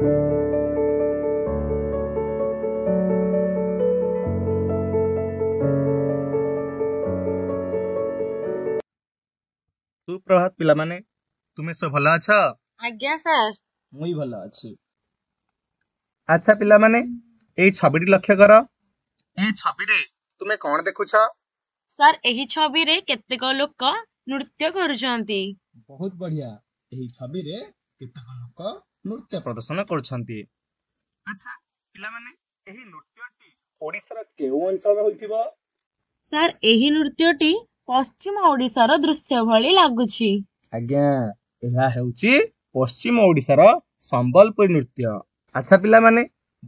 सुप्रभात पिला माने तुमे सब भल अछ? आज्ञा सर मुई भल अछि। अच्छा पिला माने एई छबिटी लक्ष्य कर। एई छबि रे तुमे कोन देखुछ? सर एही छवि रे केतेक लोक नृत्य करूछंती। बहुत बढ़िया। एही छवि रे केतेक लोक नृत्य प्रदर्शन करूछंती। अच्छा पिला माने एही नृत्यटी ओडिसा केउ अंचल होइथिबो? सर एही नृत्यटी पश्चिम ओडिशार दृश्य भଳି लागुछि। आज्ञा एहा हेउची पश्चिम ओडिशार संबलपुरी नृत्य। अच्छा पिला माने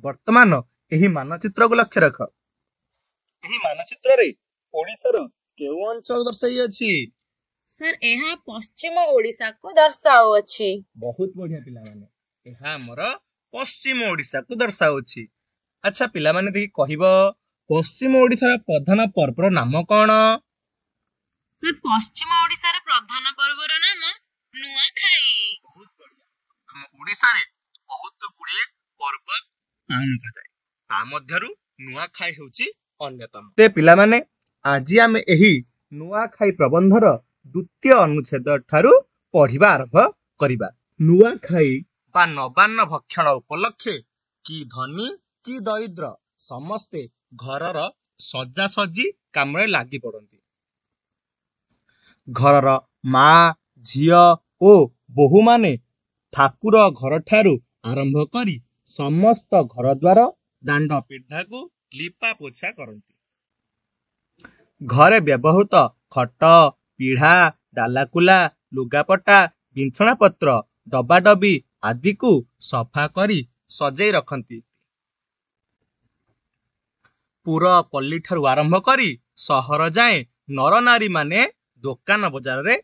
वर्तमान एही मानचित्र को लक्ष्य रख। एही मानचित्र रे ओडिशार केउ अंचल दर्शाई अछि? सर एहा पश्चिम ओडिशा को दर्शाउछि। बहुत बढ़िया पिला माने एहा हमर पश्चिम ओडिशा को दर्शाउछि। अच्छा पिला माने देखि कहिबो पश्चिम ओडिशार प्रधान पर्वर नाम कोन? सर पश्चिम ओडिशार प्रधान पर्वर नाम नुआखाई। बहुत बढ़िया। हम ओडिसा रे बहुत गुडे पर्व पालन कराय। ता मध्यरु नुआखाई हेउची अन्यतम। ते पिला माने आजि आमे एही नुआखाई प्रबंधर द्वितीय अनुच्छेद ठारू पढ़िबा आरंभ करिबा। नुआखाई बा नवान्न भक्षण उपलक्षे कि धनी कि दरिद्र समस्ते घरर सजासजी कामरे लागि पड़ती। घरर मा झियो ओ बोहू माने ठाकुर घर ठारू आरंभ करी समस्त घर द्वार दांड पिढ़ा को लिपा पोछा करती। घरे व्यवहृत खट पीढ़ा डालाकुला लुगापटा बिछଣା पत्र डबा डबी आदि को सफा करी सजै रखती। पुर पल्ली ठारू आरंभ करी सहर जाए नर नारी माने दोकान बजार रे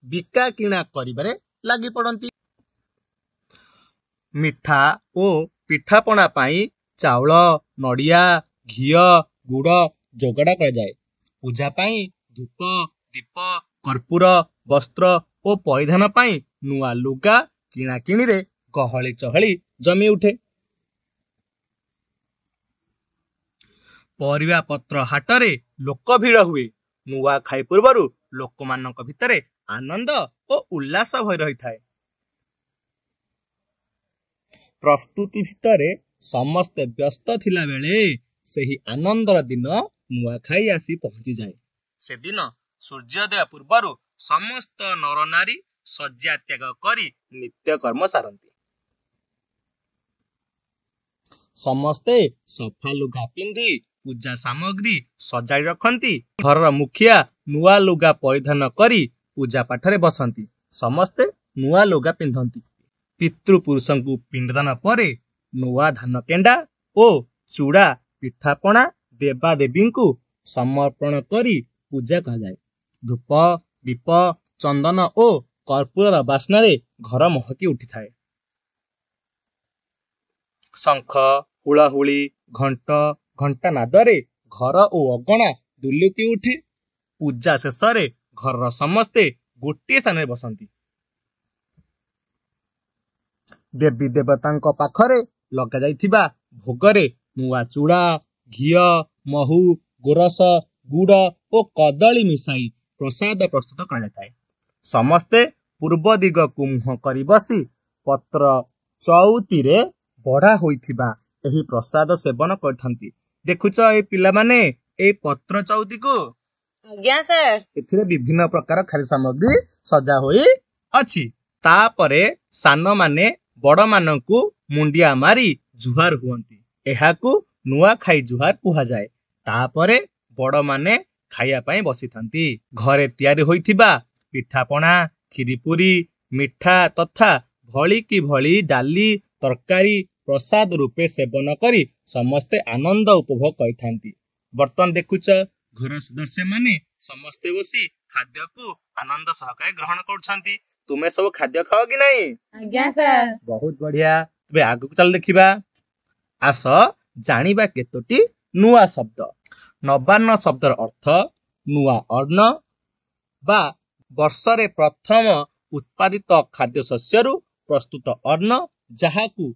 बिका किणा करिबारे लागि पड़ती। मिठा ओ पिठापणा पाई चाउल नड़िया घियो गुड़ जोगड़ा कर जाए। पूजा पाई धूप दीप कर्पूर वस्त्र ओ परिधान पाई नुआ लुगा किणा किणी रे गहली चहली जमी उठे। परिवा पत्र हाटरे लोक भिड़ हुए। नुआ खाई पूर्वरु लोक मानक भितरे आनंद ओ उल्लास भई रही थाए। प्रस्तुति भितरे समस्ते व्यस्त थिला बेले सेही आनंदर दिन नुआखाई आसी पहुंची जाए। से दिन सूर्योदय पूर्वरु समस्त नर नारी शଯ୍ୟା त्याग करी नित्य कर्म सारंती। समस्ते सफा लुगा पिंधि पूजा सामग्री सजाई रखती। घर मुखिया नुआ लुगा परिधान करी पूजा पाठरे बसंती। समस्ते नुआ लुगा पिंधती। पितृपुरुषों को पिंडदान परे नुआ धान केंडा ओ चूड़ा पिठापणा देवा देवी को समर्पण करी पूजा करा जाए। धूप दीप चंदन ओ कर्पूर बास्ना रे घर महकी उठी थाए। शंख हुलाहुली घंट घंटा नादरे घर ओ अगणा दुलुकी उठे। पूजा शेष रे घर समस्ते गोटे स्थान बसंती। देवी देवता पाखरे लगा जाइथिबा भोगरे नुआ चूड़ा घियो महू गोरस गुड़ ओ कदली मिसाई प्रसाद प्रस्तुत कर जाए। समस्ते पूर्व दिग को मुह करी बसी पत्र चौती रे बड़ा होइथिबा एही प्रसाद सेवन करथंती। देखुच ए पिला माने ए पत्र चौती को? आज्ञा सर। एथिरे विभिन्न प्रकार खाद्य सामग्री सजा होई अछि। तापरे सान माने बड़ मानकु मुंडिया मारी जुहार हुअंती। एहाकु नुआ खाई जुहार कुहा जाए। तापरे बड़ माने खाइया पाई बसी थांती। घरे तैयारी होइथिबा पिठापणा खीरीपुरी मिठा तथा भली की भली डाली तरकारी प्रसाद रूपे सेवन करी समस्ते आनंद उपभोग करथांती। बर्तन देखुच घर सदस्य माने समस्ते बसी खाद्य को आनंद सहकारे ग्रहण करछंती। तुमे सब खाद्य खाओ कि नहीं? आज्ञा सर। बहुत बढ़िया। तबे आगु चल देखिबा। आस जानिबा केतोटी नुआ शब्द। नवान्न शब्दर अर्थ नुआ अन्न बा वर्षरे प्रथम उत्पादित खाद्य शस्यरु प्रस्तुत अन्न जाहाकु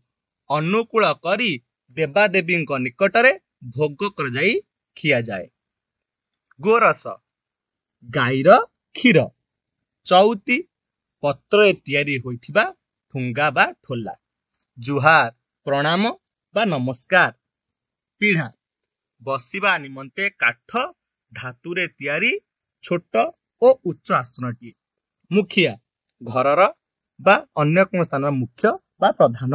ଅନୁକୂଳ କରି ଦେବାଦେବୀଙ୍କ ନିକଟରେ ଭୋଗ କରାଯାଇ ଖିଆଯାଏ। ଗୋରସ ଗାଈର କ୍ଷୀର। ଚଉତି ପତ୍ରରେ ତିଆରି ହୋଇଥିବା ଠୁଙ୍ଗା ବା ଠୋଲା। ଜୁହାର ପ୍ରଣାମ ବା ନମସ୍କାର। ପିଢ଼ା ବସିବା ନିମନ୍ତେ କାଠ ଧାତୁରେ ତିଆରି ଛୋଟ ଓ ଉଚ୍ଚ ଆସନଟିଏ। ମୁଖିଆ ଘରର ବା ଅନ୍ୟ କୌଣସି ସ୍ଥାନର ମୁଖ୍ୟ ବା ପ୍ରଧାନ।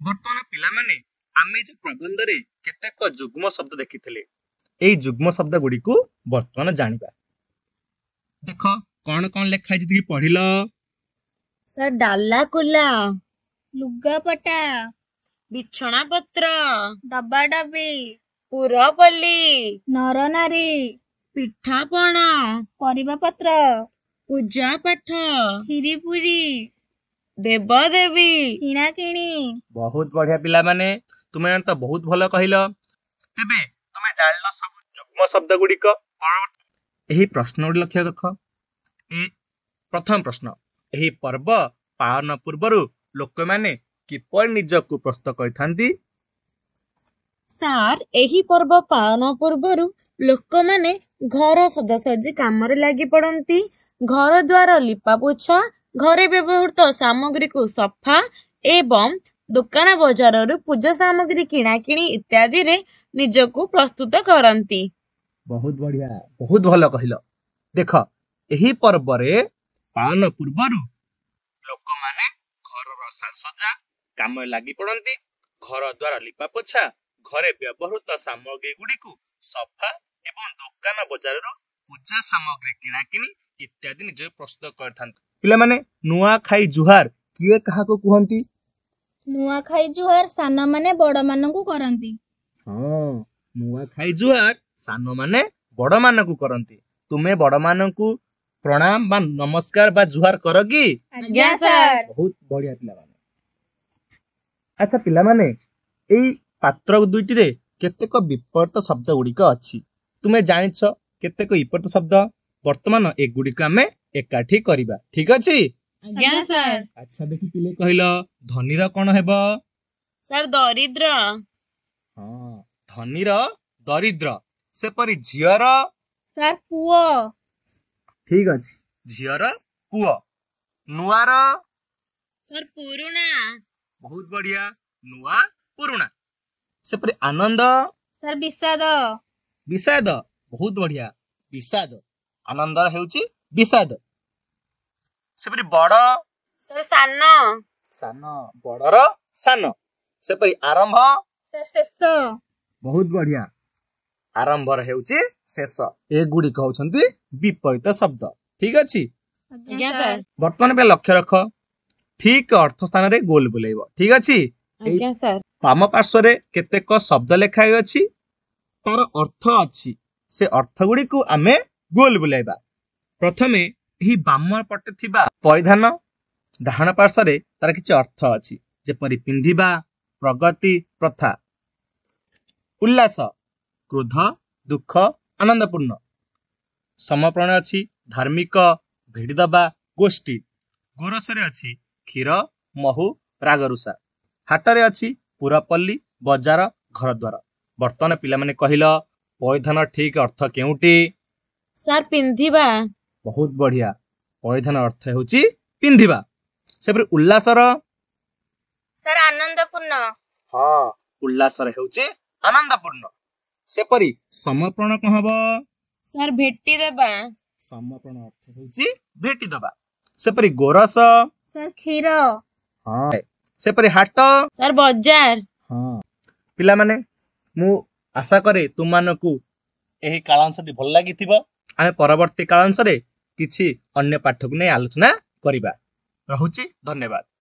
ବର୍ତ୍ତମାନ ପିଲାମାନେ ଆମେ ଯୋଉ ପ୍ରବନ୍ଧରେ କେତେକ ଯୁଗ୍ମ ଶବ୍ଦ ଦେଖିଥିଲେ, ଏଇ ଯୁଗ୍ମ ଶବ୍ଦ ଗୁଡିକୁ ବର୍ତ୍ତମାନ ଜାଣିବା। ଦେଖ କଣ କଣ ଲେଖା ହେଇଛି ଟିକେ ପଢିଲ। ସାର୍ ଡାଲା କୁଲା, ଲୁଗାପଟା, ବିଛଣା ପତ୍ର, ଡବାଡବି, ପୁରପଲ୍ଲୀ, ନରନାରୀ, ପିଠାପଣା, ପରିବାପତ୍ର, ପୂଜା ପାଠ, କ୍ଷୀରିପୁରୀ, ଦେବଦେବୀ। କିଣାକିଣି। ବହୁତ ବଢିଆ ପିଲାମାନେ, ତୁମେ ତ ବହୁତ ଭଲ କହିଲ। ତେବେ ତୁମେ ଜାଣିଲ ସବୁ ଯୁଗ୍ମ ଶବ୍ଦ ଗୁଡିକ। ଏହି ପ୍ରଶ୍ନ ଗୁଡିକ ଲକ୍ଷ୍ୟ ରଖ। ପ୍ରଥମ ପ୍ରଶ୍ନ, ଏହି ପର୍ବ ପାଳନ ପୂର୍ବରୁ ଲୋକମାନେ କିପରି ନିଜକୁ ପ୍ରସ୍ତୁତ କରିଥାନ୍ତି? ସାର୍ ଏହି ପର୍ବ ପାଳନ ପୂର୍ବରୁ ଲୋକମାନେ ଘର ସଜାସଜି କାମରେ ଲାଗି ପଡନ୍ତି। ଘର ଦ୍ୱାର ଲିପାପୋଛା, ଘରେ ବ୍ୟବହୃତ ସାମଗ୍ରୀକୁ ସଫା ଏବଂ ଦୋକାନ ବଜାରରୁ ପୂଜା ସାମଗ୍ରୀ କିଣାକିଣି ଇତ୍ୟାଦିରେ ନିଜକୁ ପ୍ରସ୍ତୁତ କରନ୍ତି। ବହୁତ ବଢିଆ, ବହୁତ ଭଲ କହିଲ। ଦେଖ ଏହି ପର୍ବରେ ପାଳନ ପୂର୍ବରୁ ଲୋକମାନେ ଘରର ସାଜସଜ୍ଜା କାମରେ ଲାଗି ପଡନ୍ତି। ଘର ଦ୍ୱାର ଲିପାପୋଛା, ଘରେ ବ୍ୟବହୃତ ସାମଗ୍ରୀ ଗୁଡିକୁ ସଫା ଏବଂ ଦୋକାନ ବଜାରରୁ ପୂଜା ସାମଗ୍ରୀ କିଣାକିଣି ଇତ୍ୟାଦି ନିଜକୁ ପ୍ରସ୍ତୁତ କରିଥାନ୍ତି। ପିଲାମାନେ ନୂଆଖାଇ ଜୁହାର କିଏ କାହାକୁ କୁହନ୍ତି? ନୂଆଖାଇ ଜୁହାର ସାନମାନେ ବଡମାନଙ୍କୁ କରନ୍ତି। ହଁ, ନୂଆଖାଇ ଜୁହାର ସାନମାନେ ବଡମାନଙ୍କୁ କରନ୍ତି। ତୁମେ ବଡମାନଙ୍କୁ ପ୍ରଣାମ ବା ନମସ୍କାର ବା ଜୁହାର କର କି? ଆଜ୍ଞା ସାର୍। ବହୁତ ବଢିଆ ପିଲାମାନେ। ଆଚ୍ଛା ପିଲାମାନେ, ଏଇ ପାତ୍ର ଦୁଇଟିରେ କେତେକ ବିପରୀତ ଶବ୍ଦ ଗୁଡିକ ଅଛି। ତୁମେ ଜାଣିଛ କେତେକ ବିପରୀତ ଶବ୍ଦ। ବର୍ତ୍ତମାନ ଏଗୁଡିକ ଆମେ ଏକାଠି କରିବା, ଠିକ ଅଛି? ଆଜ୍ଞା ସାର୍। ଆଚ୍ଛା ଦେଖି ପିଲେ କହିଲ, ଧନୀର କଣ ହେବ? ସାର୍ ଦରିଦ୍ର। ହଁ, ଧନୀର ଦରିଦ୍ର। ସେପରି ଝିଅର? ସାର୍ ପୁଅ। ଠିକ ଅଛି, ଝିଅର ପୁଅ। ନୂଆର? ସାର୍ ପୁରୁଣା। ବହୁତ ବଢିଆ, ନୂଆ ପୁରୁଣା। ସେପରି ଆନନ୍ଦ? ସାର୍ ବିଷାଦ। ବିଷାଦ। ବହୁତ ବଢିଆ, ବିଷାଦ। ଆନନ୍ଦର ହେଉଛି ବିଷାଦ। ସେପରି ବଡ? ସାର୍ ସାନ। ସାନ, ବଡର ସାନ। ସେପରି ଆରମ୍ଭ? ସାର୍ ଶେଷ। ବହୁତ ବଢିଆ, ଆରମ୍ଭର ହେଉଛି ଶେଷ। ଏଗୁଡିକ ହଉଛନ୍ତି ବିପରୀତ ଶବ୍ଦ, ଠିକ ଅଛି? ଆଜ୍ଞା ସାର୍। ବର୍ତ୍ତମାନ ପାଇଁ ଲକ୍ଷ୍ୟ ରଖ, ଠିକ ଅର୍ଥ ସ୍ଥାନରେ ଗୋଲ ବୁଲେଇବ, ଠିକ ଅଛି? ଆଜ୍ଞା ସାର୍। ବାମ ପାର୍ଶ୍ୱରେ କେତେକ ଶବ୍ଦ ଲେଖା ହୋଇଅଛି, ତାର ଅର୍ଥ ଅଛି। ସେ ଅର୍ଥ ଗୁଡିକୁ ଆମେ ଗୋଲ ବୁଲାଇବା। ପ୍ରଥମେ ଏହି ବାମ ପଟେ ଥିବା ପରିଧାନ, ଡାହାଣ ପାର୍ଶ୍ୱରେ ତାର କିଛି ଅର୍ଥ ଅଛି, ଯେପରି ପିନ୍ଧିବା, ପ୍ରଗତି, ପ୍ରଥା। ଉଲ୍ଲାସ କ୍ରୋଧ, ଦୁଃଖ, ଆନନ୍ଦପୂର୍ଣ୍ଣ। ସମପ୍ରଣ ଅଛି ଧାର୍ମିକ, ଭିଡ଼ିଦବା, ଗୋଷ୍ଠୀ। ଗୋରସରେ ଅଛି କ୍ଷୀର, ମହୁ, ରାଗରୁଷା। ହାଟରେ ଅଛି ପୁରପଲ୍ଲୀ, ବଜାର, ଘରଦ୍ୱାର। ବର୍ତ୍ତମାନ ପିଲାମାନେ କହିଲ, ପରିଧାନ ଠିକ ଅର୍ଥ କେଉଁଠି? ସାର୍ ପିନ୍ଧିବା। ବହୁତ ବଢିଆ, ପରିଧାନ ଅର୍ଥ ହେଉଛି ପିନ୍ଧିବା। ସେପରି ଉଲ୍ଲାସର? ସାର୍ ଆନନ୍ଦପୂର୍ଣ୍ଣ। ହଁ, ଉଲ୍ଲାସର ହେଉଛି ଆନନ୍ଦପୂର୍ଣ୍ଣ। ସେପରି ସମର୍ପଣ କଣ ହବ? ସାର୍ ଭେଟି ଦେବା। ସମର୍ପଣ ଅର୍ଥ ହେଉଛି ଭେଟି ଦବା। ସେପରି ଗୋରସ? ସାର୍ କ୍ଷୀର। ହଁ। ସେପରି ହାଟ? ସାର୍ ବଜାର। ହଁ। ପିଲାମାନେ, ମୁଁ ଆଶା କରେ ତୁମମାନଙ୍କୁ ଏହି କାଳାଂଶଟି ଭଲ ଲାଗିଥିବ। ଆମେ ପରବର୍ତ୍ତୀ କାଳାଂଶରେ କିଛି ଅନ୍ୟ ପାଠକୁ ନେଇ ଆଲୋଚନା କରିବା। ରହୁଛି, ଧନ୍ୟବାଦ।